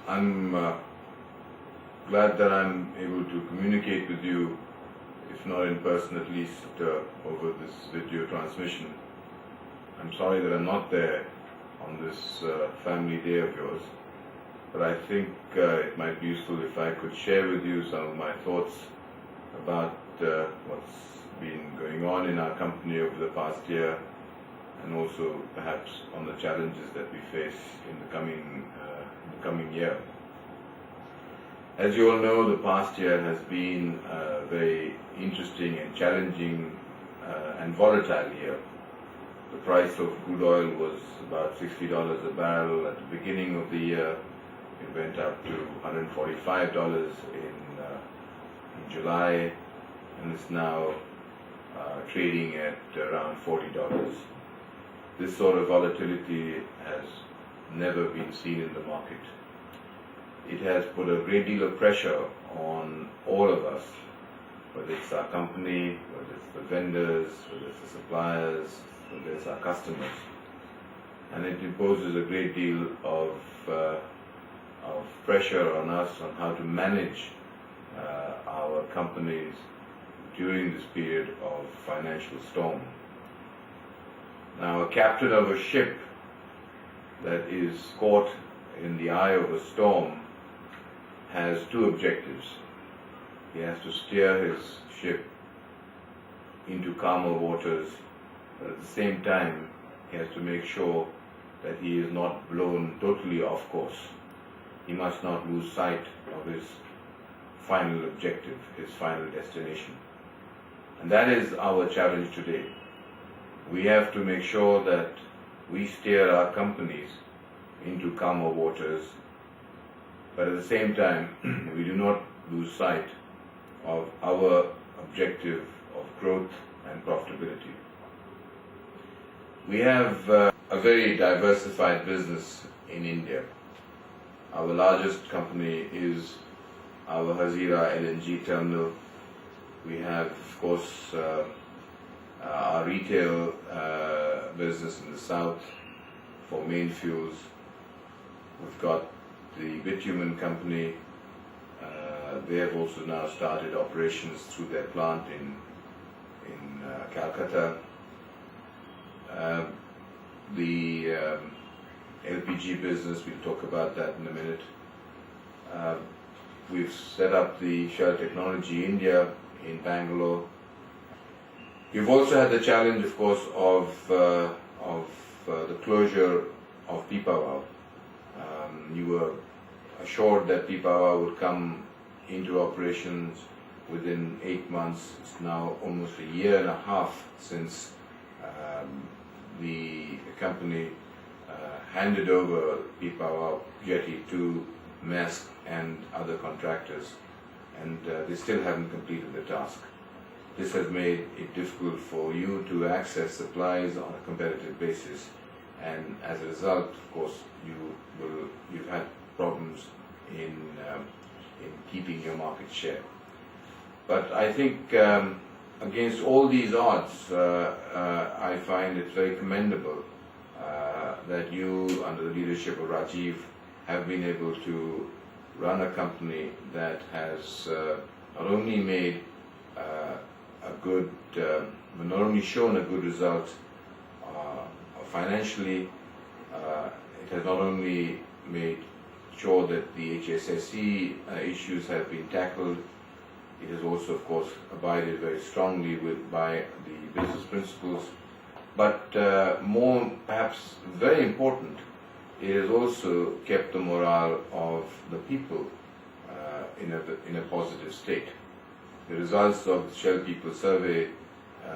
I'm glad that I'm able to communicate with you, if not in person, at least over this video transmission. I'm sorry that I'm not there on this family day of yours, but I think it might be useful if I could share with you some of my thoughts about what's been going on in our company over the past year, and also perhaps on the challenges that we face in the coming year. As you all know, the past year has been a very interesting and challenging and volatile year. The price of crude oil was about $60 a barrel at the beginning of the year. It went up to $145 in July, and is now trading at around $40. This sort of volatility has never been seen in the market. It has put a great deal of pressure on all of us, whether it's our company, whether it's the vendors, whether it's the suppliers, whether it's our customers. And it imposes a great deal of pressure on us on how to manage our companies during this period of financial storm. Now, a captain of a ship that is caught in the eye of a storm has two objectives. He has to steer his ship into calmer waters, but at the same time he has to make sure that he is not blown totally off course. He must not lose sight of his final objective, his final destination. And that is our challenge today. We have to make sure that we steer our companies into calmer waters, but at the same time we do not lose sight of our objective of growth and profitability. We have a very diversified business in India. Our largest company is our Hazira LNG terminal. We have, of course, our retail business in the south for main fuels. We've got the bitumen company. They have also now started operations through their plant in Calcutta. The LPG business, we'll talk about that in a minute. We've set up the Shell Technology India in Bangalore. You've also had the challenge, of course, of the closure of Pipavav. You were assured that Pipavav would come into operations within 8 months. It's now almost a year and a half since the company handed over Pipavav jetty to Maersk and other contractors, and they still haven't completed the task. This has made it difficult for you to access supplies on a competitive basis, and as a result, of course, you've had problems in keeping your market share. But I think against all these odds, I find it very commendable that you, under the leadership of Rajiv, have been able to run a company that has not only made not only shown a good result financially, it has not only made sure that the HSSE issues have been tackled, it has also, of course, abided very strongly by the business principles, but more, perhaps very important, it has also kept the morale of the people in a positive state. The results of the Shell People Survey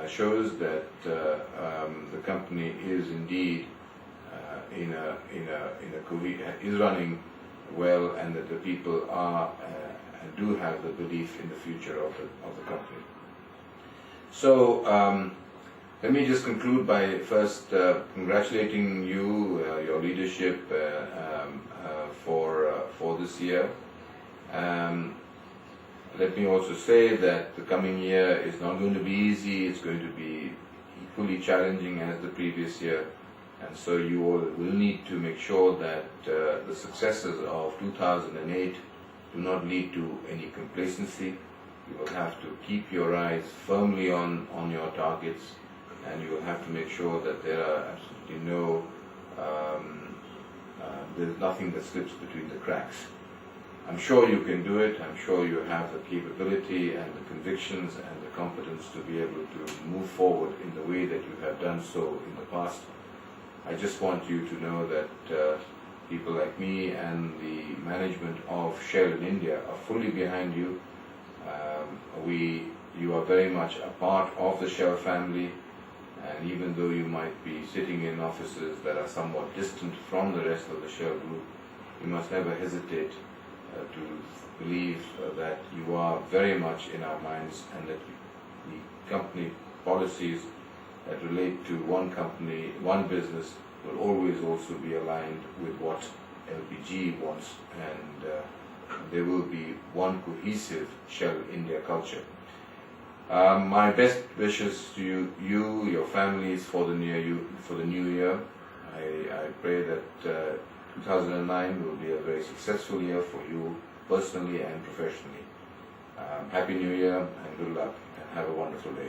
shows that the company is indeed is running well, and that the people do have the belief in the future of the company. So let me just conclude by first congratulating you, your leadership for this year. Let me also say that the coming year is not going to be easy. It's going to be equally challenging as the previous year, And so you all will need to make sure that the successes of 2008 do not lead to any complacency. You will have to keep your eyes firmly on your targets, and you will have to make sure that there are absolutely there's nothing that slips between the cracks. I'm sure you can do it. I'm sure you have the capability and the convictions and the competence to be able to move forward in the way that you have done so in the past. I just want you to know that people like me and the management of Shell in India are fully behind you. You are very much a part of the Shell family, and even though you might be sitting in offices that are somewhat distant from the rest of the Shell group, you must never hesitate to believe that you are very much in our minds, and that the company policies that relate to one company, one business, will always also be aligned with what LPG wants, and there will be one cohesive Shell India culture. My best wishes to you, your families for the new year. I pray that 2009 will be a very successful year for you personally and professionally. Happy New Year and good luck, and have a wonderful day.